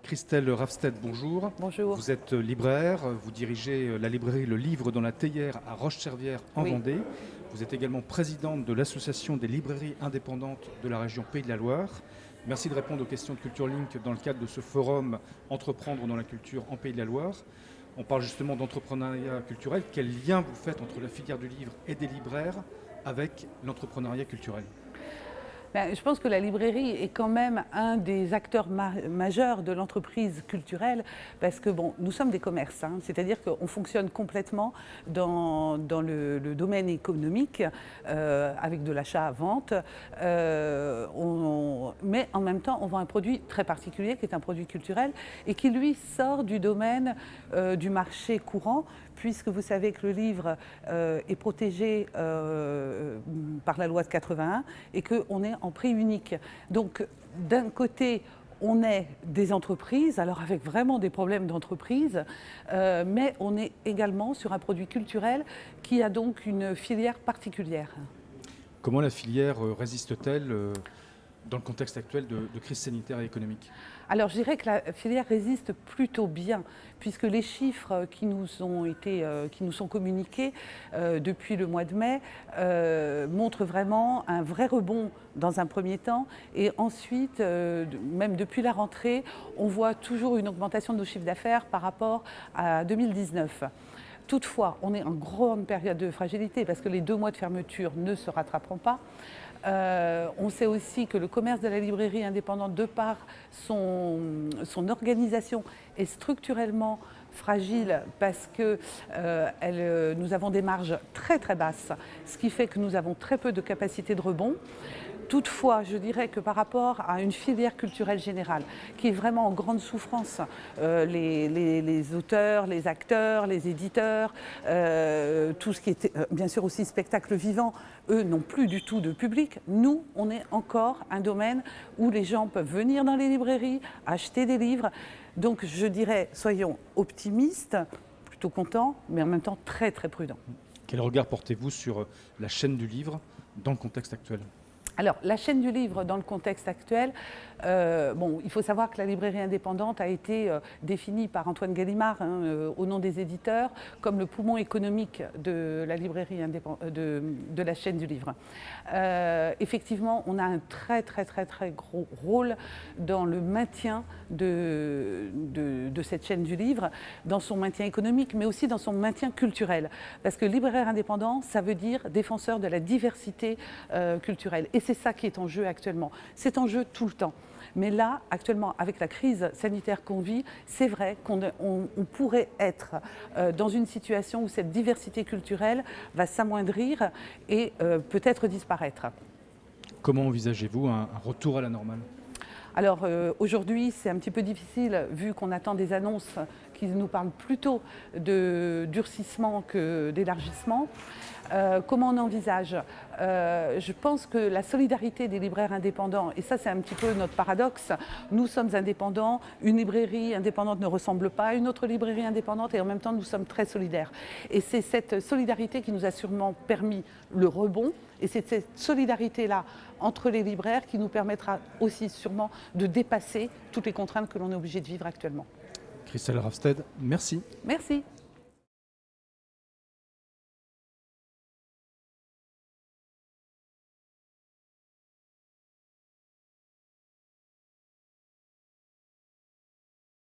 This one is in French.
Christelle Ravstedt, bonjour. Bonjour. Vous êtes libraire, vous dirigez la librairie Le Livre dans la Théière à Roche-Servière en Oui. Vendée. Vous êtes également présidente de l'association des librairies indépendantes de la région Pays de la Loire. Merci de répondre aux questions de Culture Link dans le cadre de ce forum Entreprendre dans la culture en Pays de la Loire. On parle justement d'entrepreneuriat culturel. Quel lien vous faites entre la filière du livre et des libraires avec l'entrepreneuriat culturel ? Je pense que la librairie est quand même un des acteurs majeurs de l'entreprise culturelle parce que nous sommes des commerces, c'est-à-dire qu'on fonctionne complètement dans le domaine économique avec de l'achat à vente, mais en même temps on vend un produit très particulier qui est un produit culturel et qui lui sort du domaine du marché courant, puisque vous savez que le livre est protégé par la loi de 81 et qu'on est en prix unique. Donc d'un côté, on est des entreprises, alors avec vraiment des problèmes d'entreprise, mais on est également sur un produit culturel qui a donc une filière particulière. Comment la filière résiste-t-elle dans le contexte actuel de crise sanitaire et économique ? Alors je dirais que la filière résiste plutôt bien, puisque les chiffres qui nous sont communiqués depuis le mois de mai montrent vraiment un vrai rebond dans un premier temps, et ensuite, même depuis la rentrée, on voit toujours une augmentation de nos chiffres d'affaires par rapport à 2019. Toutefois, on est en grande période de fragilité parce que les 2 mois de fermeture ne se rattraperont pas. On sait aussi que le commerce de la librairie indépendante, de par son organisation, est structurellement fragile parce que nous avons des marges très très basses, ce qui fait que nous avons très peu de capacité de rebond. Toutefois, je dirais que par rapport à une filière culturelle générale qui est vraiment en grande souffrance, les auteurs, les acteurs, les éditeurs, tout ce qui est bien sûr aussi spectacle vivant, eux n'ont plus du tout de public. Nous, on est encore un domaine où les gens peuvent venir dans les librairies, acheter des livres. Donc je dirais, soyons optimistes, plutôt contents, mais en même temps très très prudents. Quel regard portez-vous sur la chaîne du livre dans le contexte actuel ? Alors, la chaîne du livre dans le contexte actuel, il faut savoir que la librairie indépendante a été définie par Antoine Gallimard au nom des éditeurs comme le poumon économique de la librairie de la chaîne du livre. Effectivement, on a un très très très très gros rôle dans le maintien de cette chaîne du livre, dans son maintien économique, mais aussi dans son maintien culturel. Parce que libraire indépendant, ça veut dire défenseur de la diversité culturelle. Et c'est ça qui est en jeu actuellement. C'est en jeu tout le temps. Mais là, actuellement, avec la crise sanitaire qu'on vit, c'est vrai qu'on pourrait être dans une situation où cette diversité culturelle va s'amoindrir et peut-être disparaître. Comment envisagez-vous un retour à la normale ? Alors aujourd'hui, c'est un petit peu difficile vu qu'on attend des annonces qui nous parlent plutôt de durcissement que d'élargissement. Comment on envisage ? Je pense que la solidarité des libraires indépendants, et ça c'est un petit peu notre paradoxe, nous sommes indépendants, une librairie indépendante ne ressemble pas à une autre librairie indépendante et en même temps nous sommes très solidaires. Et c'est cette solidarité qui nous a sûrement permis le rebond et c'est cette solidarité-là entre les libraires qui nous permettra aussi sûrement de dépasser toutes les contraintes que l'on est obligé de vivre actuellement. Christelle Ravstedt, merci. Merci.